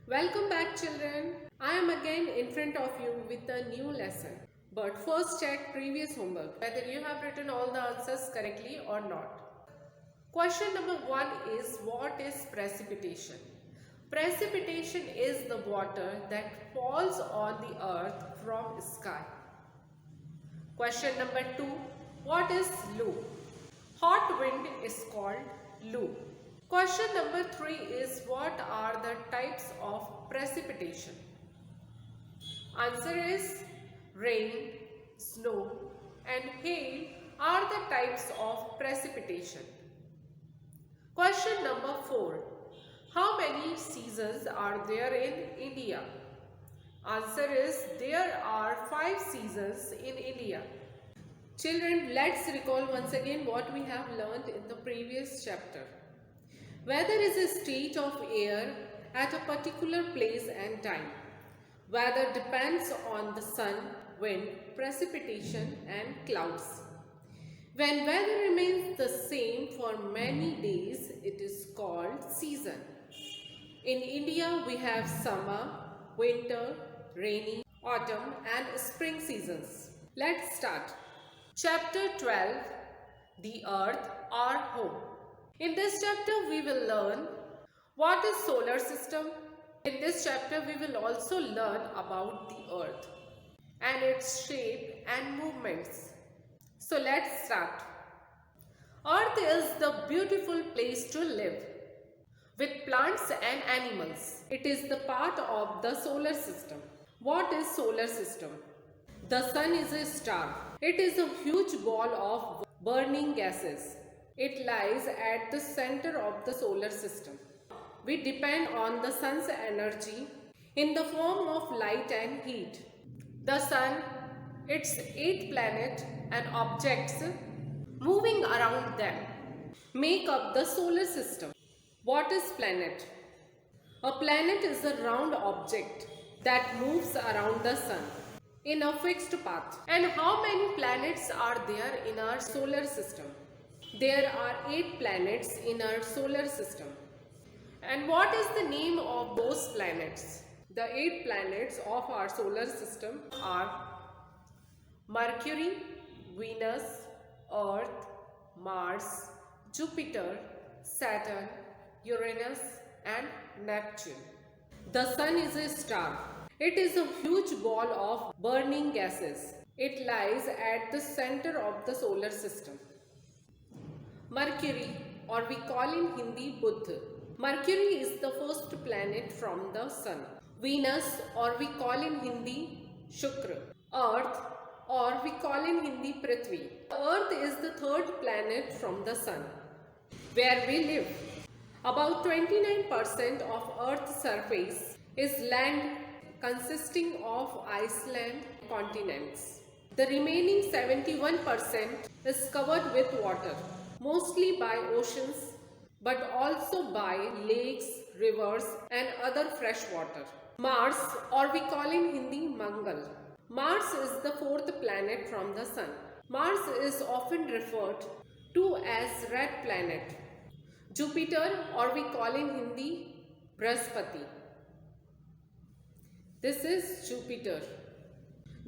Welcome back, children. I am again in front of you with a new lesson. But first check previous homework whether you have written all the answers correctly or not. Question number 1 is, what is precipitation? Precipitation is the water that falls on the earth from sky. Question number 2, what is loo? Hot wind is called loo. Question number 3 is, what are the types of precipitation? Answer is rain, snow and hail are the types of precipitation. Question number 4, how many seasons are there in India? Answer is, there are 5 seasons in India. Children, let's recall once again what we have learned in the previous chapter. Weather is a state of air at a particular place and time. Weather depends on the sun, wind, precipitation and clouds. When weather remains the same for many days, it is called season. In India, we have summer, winter, rainy, autumn and spring seasons. Let's start. Chapter 12, The Earth, Our Home. In this chapter, we will learn what is solar system. In this chapter, we will also learn about the Earth and its shape and movements. So let's start. Earth is the beautiful place to live with plants and animals. It is the part of the solar system. What is solar system? The sun is a star. It is a huge ball of burning gases. It lies at the center of the solar system. We depend on the sun's energy in the form of light and heat. The sun, its 8 planets and objects moving around them make up the solar system. What is planet? A planet is a round object that moves around the sun in a fixed path. And how many planets are there in our solar system? There are 8 planets in our solar system. And what is the name of those planets? The 8 planets of our solar system are Mercury, Venus, Earth, Mars, Jupiter, Saturn, Uranus and Neptune. The sun is a star. It is a huge ball of burning gases. It lies at the center of the solar system. Mercury, or we call in Hindi Buddha. Mercury is the first planet from the sun. Venus, or we call in Hindi Shukra. Earth, or we call in Hindi Prithvi. Earth is the third planet from the sun, where we live. About 29% of Earth's surface is land consisting of Iceland continents. The remaining 71% is covered with water, mostly by oceans, but also by lakes, rivers and other fresh water. Mars, or we call in Hindi Mangal. Mars is the fourth planet from the sun. Mars is often referred to as red planet. Jupiter, or we call in Hindi Brahaspati. This is Jupiter.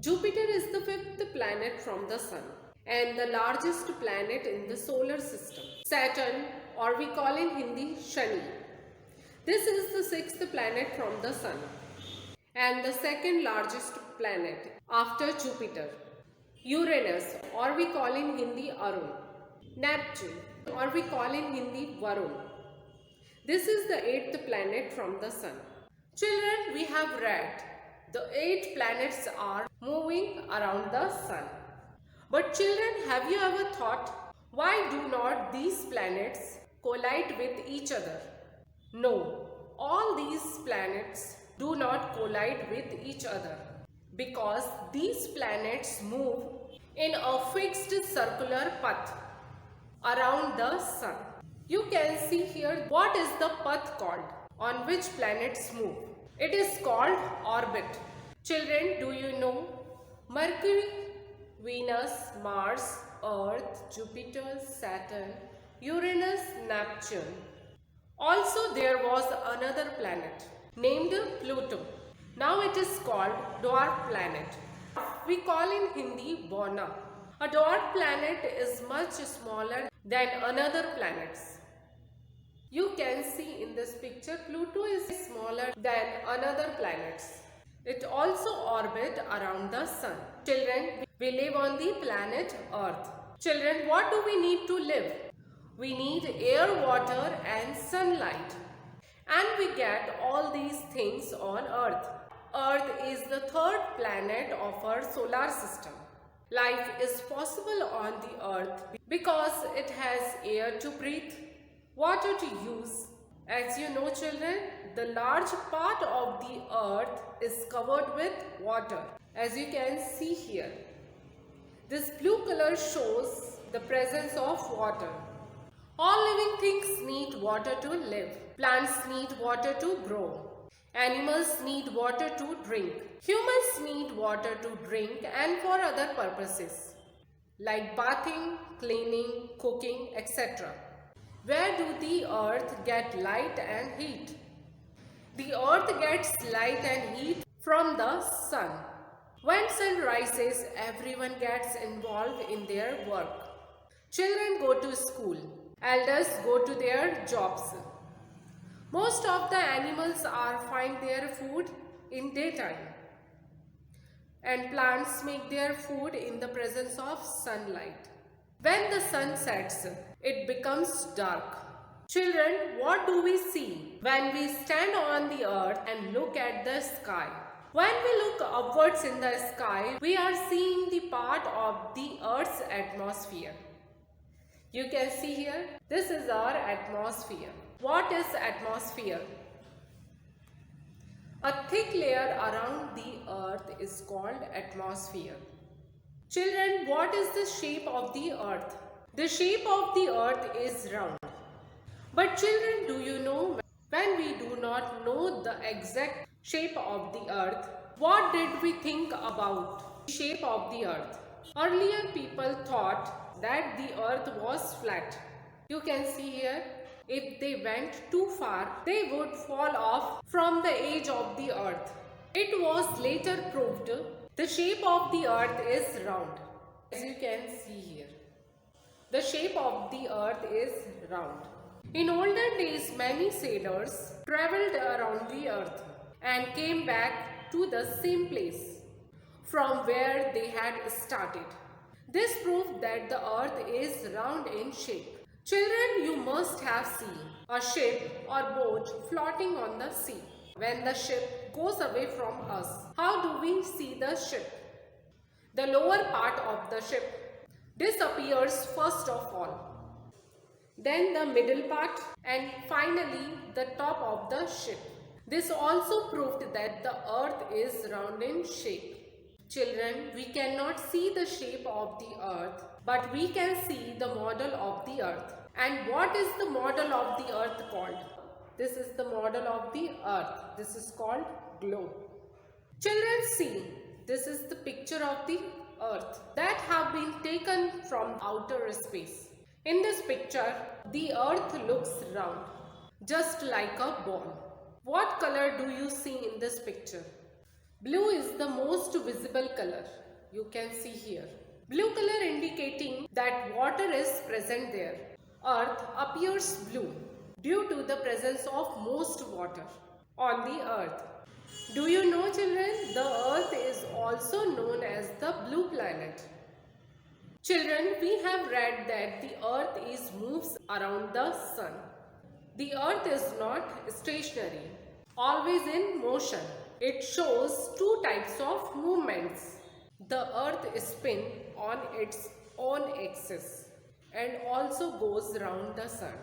Jupiter is the fifth planet from the sun and the largest planet in the solar system. Saturn, or we call in Hindi Shani. This is the sixth planet from the sun and the second largest planet after Jupiter. Uranus, or we call in Hindi Arun. Neptune, or we call in Hindi Varun. This is the eighth planet from the sun. Children, we have read the 8 planets are moving around the sun. But children, have you ever thought, why do not these planets collide with each other? No, all these planets do not collide with each other because these planets move in a fixed circular path around the sun. You can see here what is the path called on which planets move. It is called orbit. Children, do you know Mercury, Venus, Mars, Earth, Jupiter, Saturn, Uranus, Neptune. Also there was another planet named Pluto. Now it is called dwarf planet. We call in Hindi Bona. A dwarf planet is much smaller than another planets. You can see in this picture Pluto is smaller than another planets. It also orbits around the sun. Children, we live on the planet Earth. Children, what do we need to live? We need air, water and sunlight. And we get all these things on Earth. Earth is the third planet of our solar system. Life is possible on the Earth because it has air to breathe, water to use. As you know, children, the large part of the Earth is covered with water, as you can see here. This blue color shows the presence of water. All living things need water to live. Plants need water to grow. Animals need water to drink. Humans need water to drink and for other purposes, like bathing, cleaning, cooking, etc. Where do the earth get light and heat? The earth gets light and heat from the sun. When sun rises, everyone gets involved in their work. Children go to school. Elders go to their jobs. Most of the animals find their food in daytime. And plants make their food in the presence of sunlight. When the sun sets, it becomes dark. Children, what do we see when we stand on the earth and look at the sky? When we look upwards in the sky, we are seeing the part of the earth's atmosphere. You can see here, this is our atmosphere. What is atmosphere? A thick layer around the earth is called atmosphere. Children, what is the shape of the earth? The shape of the earth is round. But children, do you know, when we do not know the exact shape of the earth, what did we think about the shape of the earth? Earlier people thought that the earth was flat. You can see here, if they went too far, they would fall off from the edge of the earth. It was later proved the shape of the earth is round. As you can see here, the shape of the earth is round. In olden days, many sailors traveled around the earth and came back to the same place from where they had started. This proved that the earth is round in shape. Children, you must have seen a ship or boat floating on the sea. When the ship goes away from us, how do we see the ship? The lower part of the ship disappears first of all, then the middle part, and finally the top of the ship. This also proved that the earth is round in shape. Children, we cannot see the shape of the earth, but we can see the model of the earth. And what is the model of the earth called? This is the model of the earth. This is called globe. Children, see, this is the picture of the earth that have been taken from outer space. In this picture, the earth looks round, just like a ball. What color do you see in this picture? Blue is the most visible color. You can see here. Blue color indicating that water is present there. Earth appears blue due to the presence of most water on the earth. Do you know, children, the earth is also known as the blue planet. Children, we have read that the earth moves around the sun. The earth is not stationary, always in motion. It shows two types of movements. The earth spins on its own axis and also goes round the sun.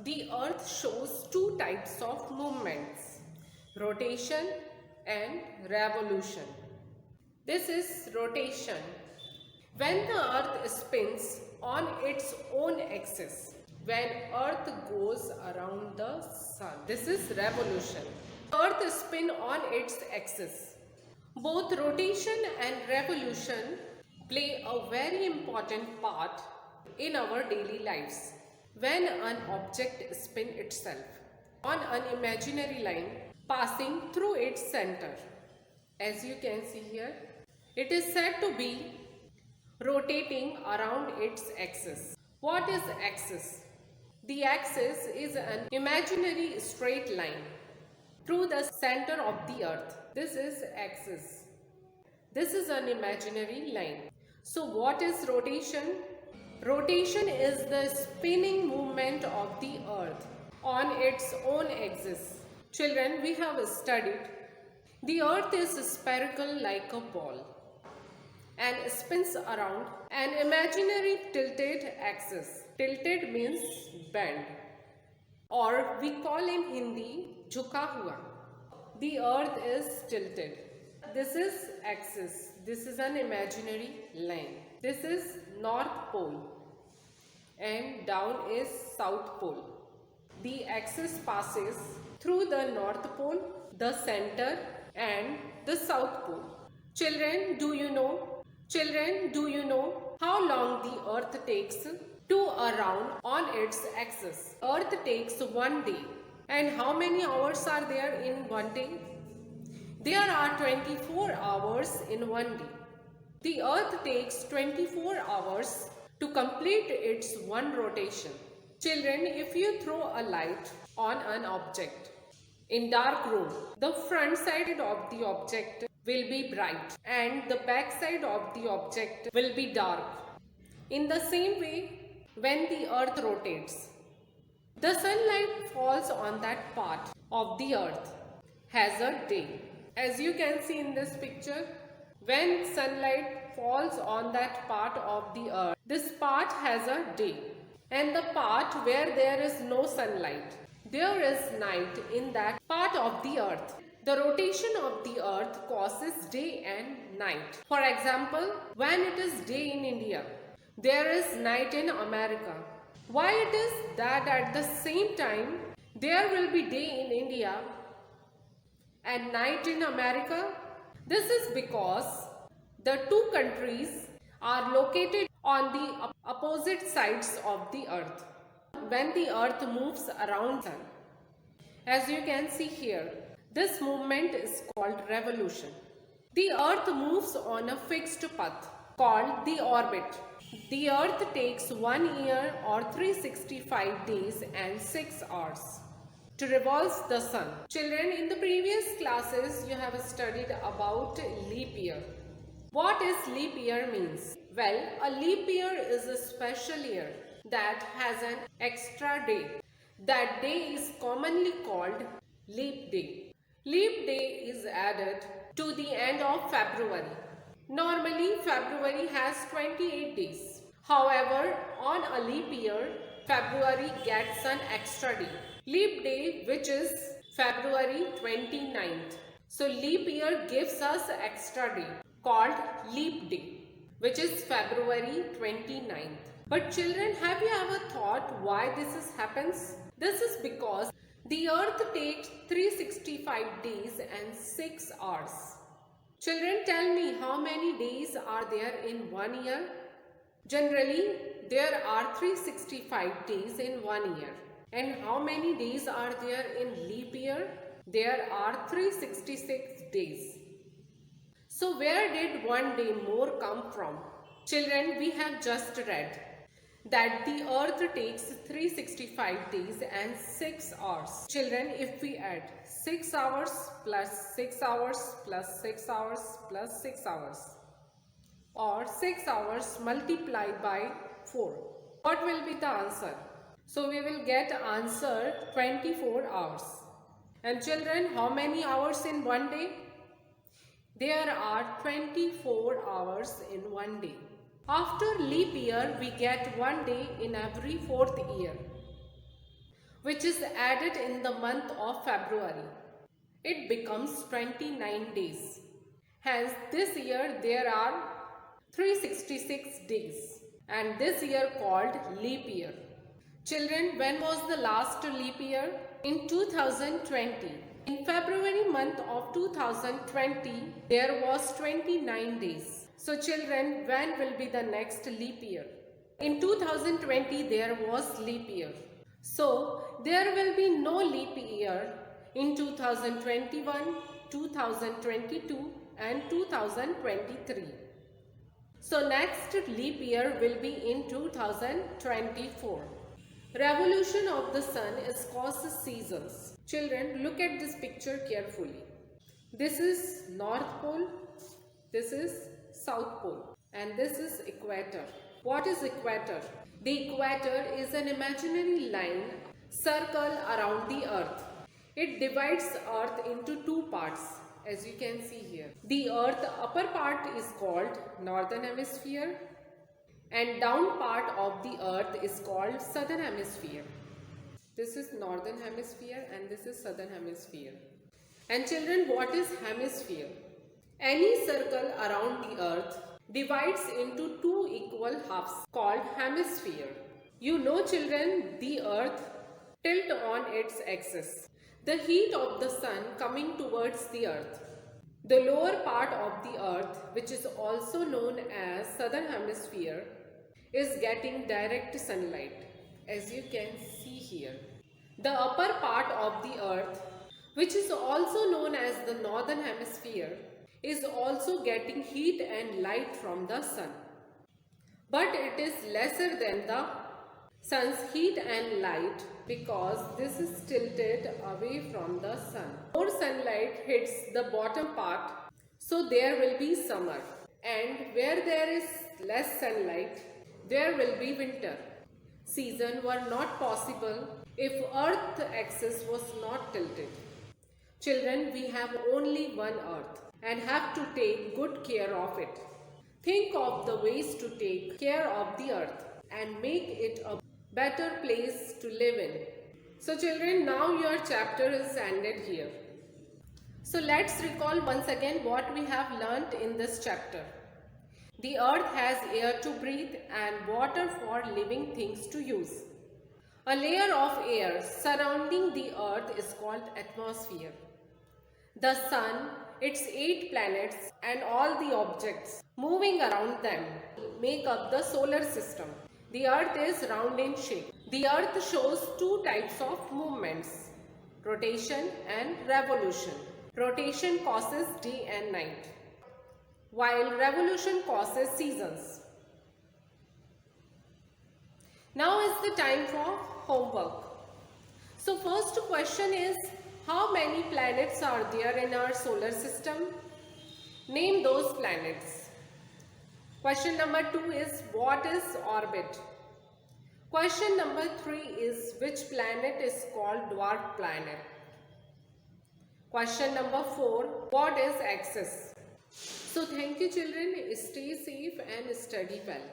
The earth shows two types of movements, rotation and revolution. This is rotation. When the earth spins on its own axis, when earth goes around the sun, this is revolution. Earth spins on its axis. Both rotation and revolution play a very important part in our daily lives. When an object spins itself on an imaginary line, passing through its center. As you can see here, it is said to be rotating around its axis. What is axis? The axis is an imaginary straight line through the center of the earth. This is axis. This is an imaginary line. So what is rotation? Rotation is the spinning movement of the earth on its own axis. Children, we have studied the earth is spherical like a ball and spins around an imaginary tilted axis. Tilted means bend, or we call in Hindi jhuka hua. The earth is tilted. This is axis. This is an imaginary line. This is North Pole and down is South Pole. The axis passes through the North Pole, the center and the South Pole. Children, do you know how long the earth takes to around on its axis? Earth takes 1 day. And how many hours are there in 1 day? There are 24 hours in 1 day. The earth takes 24 hours to complete its one rotation. Children, if you throw a light on an object in dark room, the front side of the object will be bright and the back side of the object will be dark. In the same way, when the earth rotates, the sunlight falls on that part of the earth has a day. As you can see in this picture, when sunlight falls on that part of the earth, this part has a day. And the part where there is no sunlight, there is night in that part of the earth. The rotation of the earth causes day and night. For example, when it is day in India, there is night in America. Why it is that at the same time there will be day in India and night in America? This is because the two countries are located on the opposite sides of the earth when the earth moves around the sun. As you can see here, this movement is called revolution. The earth moves on a fixed path called the orbit. The earth takes 1 year or 365 days and 6 hours to revolve the sun. Children, in the previous classes you have studied about leap year. What is leap year means? Well, a leap year is a special year that has an extra day. That day is commonly called leap day. Leap day is added to the end of February. Normally, February has 28 days. However, on a leap year, February gets an extra day. Leap day, which is February 29th. So, leap year gives us an extra day called leap day, which is February 29th. But children, have you ever thought why this happens? This is because the earth takes 365 days and 6 hours. Children, tell me how many days are there in 1 year? Generally, there are 365 days in 1 year. And how many days are there in leap year? There are 366 days. So where did 1 day more come from? Children, we have just read that the earth takes 365 days and 6 hours. Children, if we add 6 hours plus 6 hours plus 6 hours plus 6 hours, or 6 hours multiplied by 4, what will be the answer? So we will get answer 24 hours. And children, how many hours in 1 day? There are 24 hours in 1 day. After leap year, we get 1 day in every 4th year, which is added in the month of February. It becomes 29 days. Hence, this year there are 366 days, and this year called leap year. Children, when was the last leap year? In 2020. In February month of 2020, there was 29 days. So children, when will be the next leap year? In 2020, there was leap year. So there will be no leap year in 2021, 2022 and 2023. So next leap year will be in 2024. Revolution of the sun is causes seasons. Children, look at this picture carefully. This is North Pole, this is South Pole, and this is equator. What is equator? The equator is an imaginary line circle around the earth. It divides earth into two parts, as you can see here. The earth upper part is called northern hemisphere and down part of the earth is called southern hemisphere. This is northern hemisphere and this is southern hemisphere. And children, what is hemisphere? Any circle around the earth divides into two equal halves called hemisphere. You know children, the earth tilt on its axis. The heat of the sun coming towards the earth. The lower part of the earth, which is also known as southern hemisphere, is getting direct sunlight, as you can see here. The upper part of the earth, which is also known as the northern hemisphere, is also getting heat and light from the sun. But it is lesser than the sun's heat and light because this is tilted away from the sun. More sunlight hits the bottom part, so there will be summer. And where there is less sunlight, there will be winter. Seasons were not possible if Earth's axis was not tilted. Children, we have only one Earth and have to take good care of it. Think of the ways to take care of the Earth and make it a better place to live in. So children, now your chapter is ended here. So let's recall once again what we have learnt in this chapter. The earth has air to breathe and water for living things to use. A layer of air surrounding the earth is called atmosphere. The sun, its 8 planets and all the objects moving around them make up the solar system. The earth is round in shape. The earth shows two types of movements, rotation and revolution. Rotation causes day and night, while revolution causes seasons. Now is the time for homework. So first question is, how many planets are there in our solar system? Name those planets. Question number 2 is, what is orbit? Question number 3 is, which planet is called dwarf planet? Question number 4, what is axis? So thank you children, stay safe and study well.